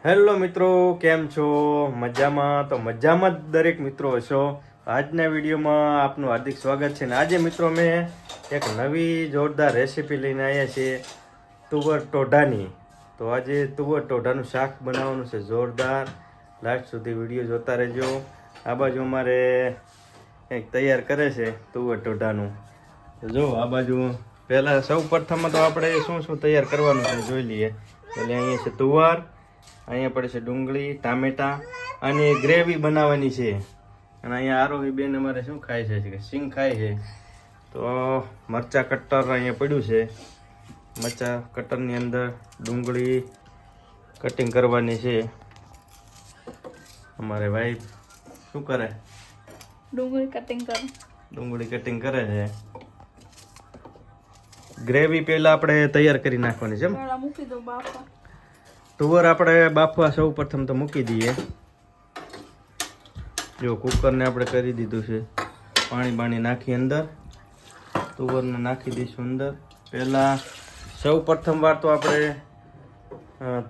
Hello મિત્રો, કેમ છો? મજામાં? તો મજામાં જ દરેક મિત્રો હશો. આજના વિડીયોમાં આપનું હાર્દિક સ્વાગત છે. ને આજે મિત્રો મેં એક નવી જોરદાર રેસીપી લઈને આવ્યા છીએ, તુવર ટોઢાની. તો આજે તુવર ટોઢાનું શાક બનાવવાનું છે જોરદાર. લાસ્ટ સુધી વિડીયો જોતા રહેજો. આ બાજુ અમારે કંઈક તૈયાર કરે છે તુવર ટોઢાનું. તો જો આ બાજુ પહેલાં સૌ પ્રથમમાં તો આપણે શું શું તૈયાર કરવાનું છે જોઈ લઈએ. એટલે અહીંયા છે તુવર, અહીંયા પડે છે ડુંગળી, ટામેટા અને ગ્રેવી બનાવવાની છે. અને અહીંયા આરોહી બેન અમારે શું ખાય છે કે સિંગ ખાય છે. તો મરચાં કટર અહીંયા પડ્યું છે. મરચાં કટરની અંદર ડુંગળી કટિંગ કરવાની છે. અમારે વાઈફ શું કરે? ડુંગળી કટિંગ કરો. ડુંગળી કટિંગ કરે છે. ગ્રેવી પહેલા આપણે તૈયાર કરી નાખવાની છે. પેલા મૂકી દો બાફા. તુવર આપણે બાફવા સૌ પ્રથમ તો મૂકી દઈએ. જો કુકરને આપણે કરી દીધું છે. પાણી નાખી અંદર તુવરને નાખી દઈશું અંદર. પહેલાં સૌ પ્રથમ વાર તો આપણે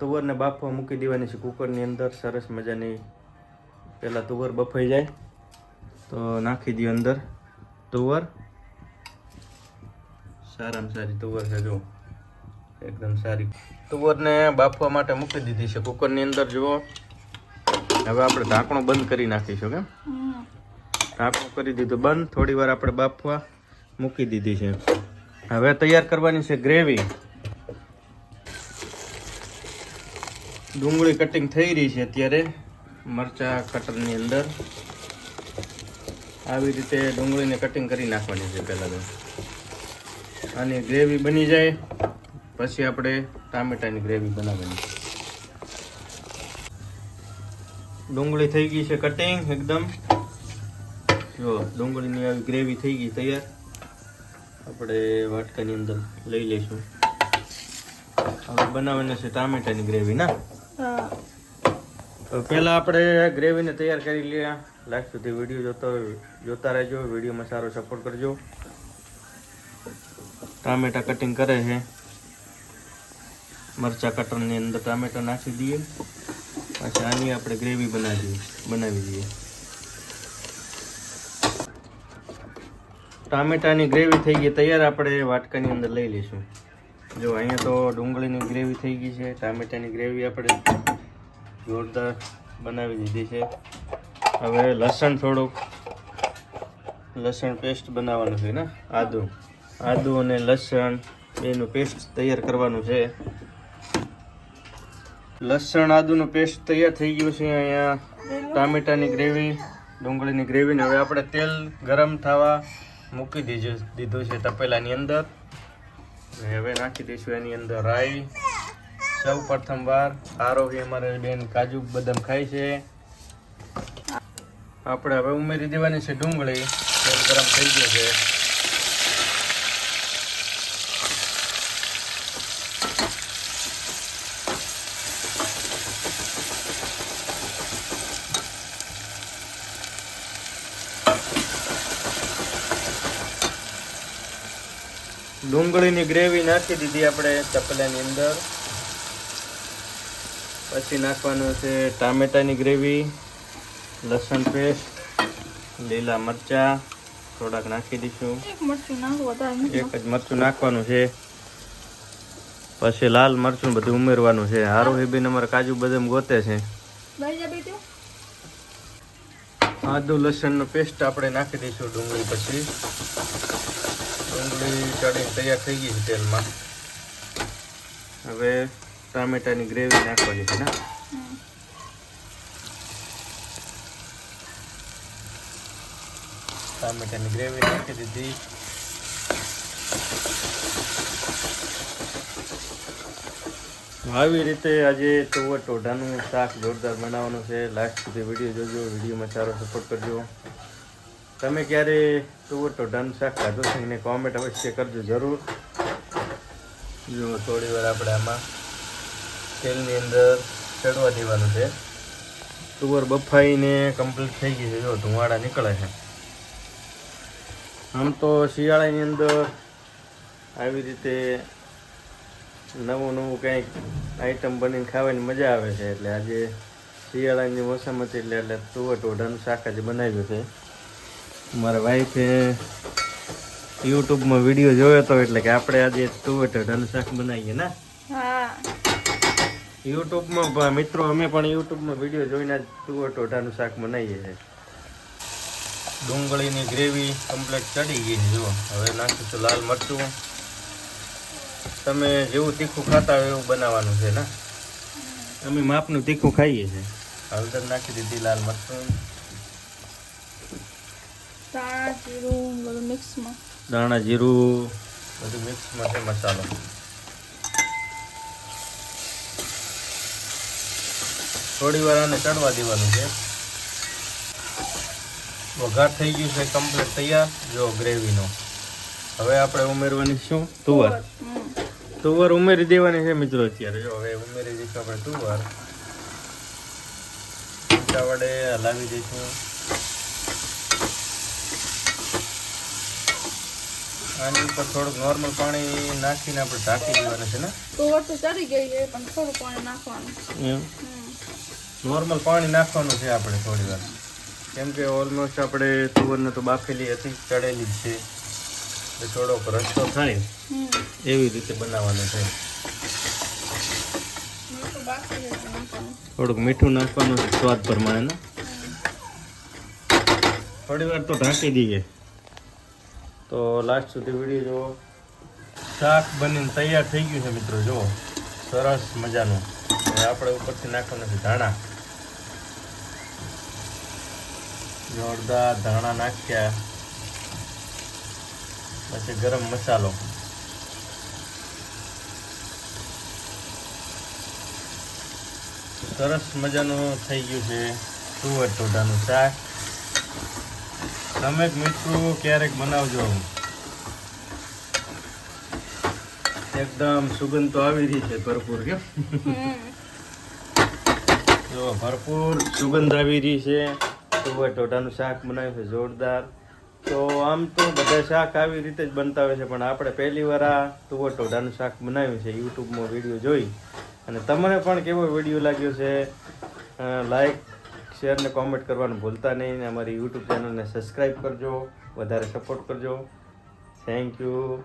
તુવરને બાફવા મૂકી દેવાની છે કુકરની અંદર. સરસ મજાની પહેલાં તુવર બફાઈ જાય તો નાખી દઈએ અંદર તુવર. સારામાં સારી તુવર છે, જો એકદમ સારી. તુવરને બાફવા માટે મૂકી દીધી છે કુકરની અંદર. જુઓ, હવે આપણે ઢાંકણું બંધ કરી નાખીશું. કેમ ઢાંકણું કરી દીધું બંધ. થોડી વાર આપણે બાફવા મૂકી દીધી છે. હવે તૈયાર કરવાની છે ગ્રેવી. ડુંગળી કટિંગ થઈ રહી છે અત્યારે મરચાં કટરની અંદર. આવી રીતે ડુંગળીને કટિંગ કરી નાખવાની છે પહેલાં તો. અને ગ્રેવી બની જાય પછી આપણે ટામેટાની ગ્રેવી બનાવવાની. ડુંગળી થઈ ગઈ છે કટિંગ એકદમ. જો ડુંગળીની આવી ગ્રેવી થઈ ગઈ તૈયાર. આપણે વાટકાની અંદર લઈ લઈશું. હવે બનાવવાની છે ટામેટાની ગ્રેવી ના. તો પહેલાં આપણે ગ્રેવીને તૈયાર કરી લઈએ. લાસ્ટ સુધી વિડીયો જોતા રહેજો. વિડીયોમાં સારો સપોર્ટ કરજો. ટામેટા કટિંગ કરે છે. મરચાં કટરની અંદર ટામેટા નાખી દઈએ. પછી આની આપણે ગ્રેવી બનાવી દઈએ. ટામેટાની ગ્રેવી થઈ ગઈ તૈયાર. આપણે વાટકાની અંદર લઈ લઈશું. જો અહીંયા તો ડુંગળીની ગ્રેવી થઈ ગઈ છે. ટામેટાની ગ્રેવી આપણે જોરદાર બનાવી દીધી છે. હવે લસણ પેસ્ટ બનાવવાનું છે ને. આદુ અને લસણ બેનું પેસ્ટ તૈયાર કરવાનું છે. લસણ આદુનું પેસ્ટ તૈયાર થઈ ગયું છે. અહીંયા ટામેટાની ગ્રેવી, ડુંગળીની ગ્રેવી ને હવે આપણે તેલ ગરમ થવા મૂકી દીધું છે તપેલાની અંદર. હવે નાખી દઈશું એની અંદર રાઈ. સૌ પ્રથમ વાર આરોહી અમારે બેન કાજુ બદામ ખાય છે. આપણે હવે ઉમેરી દેવાની છે ડુંગળી. તેલ ગરમ થઈ ગયું છે. ડુંગળીની ગ્રેવી નાખી દીધી આપણે તપેલાની અંદર. પછી નાખવાનું છે ટામેટાની ગ્રેવી, લસણ પેસ્ટ, લીલા મરચાં થોડાક નાખી દઈશું. એક જ મરચું નાખવાનું છે. પછી લાલ મરચું બધું ઉમેરવાનું છે. હારું હેબીને અમારે કાજુ બદામ ગોતે છે. આદુ લસણનો પેસ્ટ આપણે નાખી દઈશું ડુંગળી પછી. ડુંગળી ચડી તૈયાર થઈ ગઈ છે તેલમાં. હવે ટામેટાની ગ્રેવી નાખવાની છે ને. ટામેટાની ગ્રેવી નાખી દીધી. આવી રીતે આજે તુવર ટોઢાનું શાક જોરદાર બનાવવાનું છે. લાસ્ટ સુધી વિડીયો જોજો. વિડીયોમાં સારો સપોર્ટ કરજો. તમે ક્યારે તુવર ટોઢાનું શાક ખાધો છે એને કોમેન્ટ અવશ્ય કરજો જરૂર. જો થોડી વાર આપણે આમાં તેલની અંદર ચડવા દેવાનું છે. તુવર બફાઈને કમ્પ્લીટ થઈ ગઈ છે. જો ધુમાડા નીકળે છે. આમ તો શિયાળાની અંદર આવી રીતે નવું નવું કંઈક આઈટમ બનીને ખાવાની મજા આવે છે. એટલે આજે શિયાળાની મોસમ હતી એટલે તુવર ટોઢાનું શાક આજે બનાવ્યું છે. મારા વાઈફે યુટ્યુબમાં વિડીયો જોયો હતો એટલે કે આપણે આજે તુવર ટોઢાનું શાક બનાવીએ ને. હા યુટ્યુબમાં મિત્રો અમે પણ યુટ્યુબમાં વિડીયો જોઈને જ તુવર ટોઢાનું શાક બનાવીએ છીએ. ડુંગળીની ગ્રેવી કમ્પ્લીટ ચડી ગઈ છે. જુઓ હવે નાખીશું લાલ મરચું. તમે જેવું તીખું ખાતા હોય એવું બનાવવાનું છે ને. અમે માપનું તીખું ખાઈએ છીએ. હળદર નાખી દીધી, લાલ મરચું, ધાણા જીરું બધું મિક્સમાં. દાણા જીરું બધું મિક્સમાં છે. મસાલો થોડી વાર આને ચડવા દેવાનું છે. વઘાર થઈ ગયું છે કમ્પ્લીટ તૈયાર. જો ગ્રેવીનો હવે આપણે ઉમેરવાની શું તુવર. તુવર ઉમેરી દેવાની છે મિત્રો. અત્યારે જો હવે ઉમેરી દઈશું આપણે તુવર. ચમચા વડે હલાવી દઈશું. આની ઉપર થોડુંક નોર્મલ પાણી નાખીને આપણે ઢાંકી દેવાનું છે ને. તુવર તો ચડી ગઈ છે પણ થોડું પાણી નાખવાનું. એમ નોર્મલ પાણી નાખવાનું છે આપણે થોડી વાર. કેમ કે ઓલમોસ્ટ આપણે તુવરને તો બાફેલી હતી, ચડેલી જ છે. એટલે થોડોક રસ્તો થાય એવી રીતે બનાવવાનું છે. થોડુંક મીઠું નાખવાનું છે સ્વાદ પ્રમાણે ને. થોડી વાર તો ઢાંકી દઈએ તો લાસ્ટ સુધી વિડીયો જુઓ. શાક બનીને તૈયાર થઈ ગયું છે મિત્રો. જુઓ સરસ મજાનું. હવે આપણે ઉપરથી નાખવાનું છે ધાણા. જોરદાર ધાણા નાખ્યા. પછી ગરમ મસાલો. સરસ મજાનું થઈ ગયું છે તુવર ટોઢાનું શાક. તમે મિત્રો ક્યારેક બનાવજો. એકદમ સુગંધ તો આવી રહી છે ભરપૂર. કેમ જો ભરપૂર સુગંધ આવી રહી છે. તુવર ટોઢાનું શાક બનાવ્યું છે જોરદાર. તો આમ તો બધા શાક આવી રીતે જ બનતા હોય છે પણ આપણે પહેલી વાર આ તુવર ટોઢાનું શાક બનાવ્યું છે યુટ્યુબમાં વિડીયો જોઈ. અને તમને પણ કેવો વિડીયો લાગ્યો છે લાઈક શેર ને કોમેન્ટ કરવાનું ભૂલતા નહીં. અમારી યુટ્યુબ ચેનલને સબસ્ક્રાઈબ કરજો, વધારે સપોર્ટ કરજો. Thank you.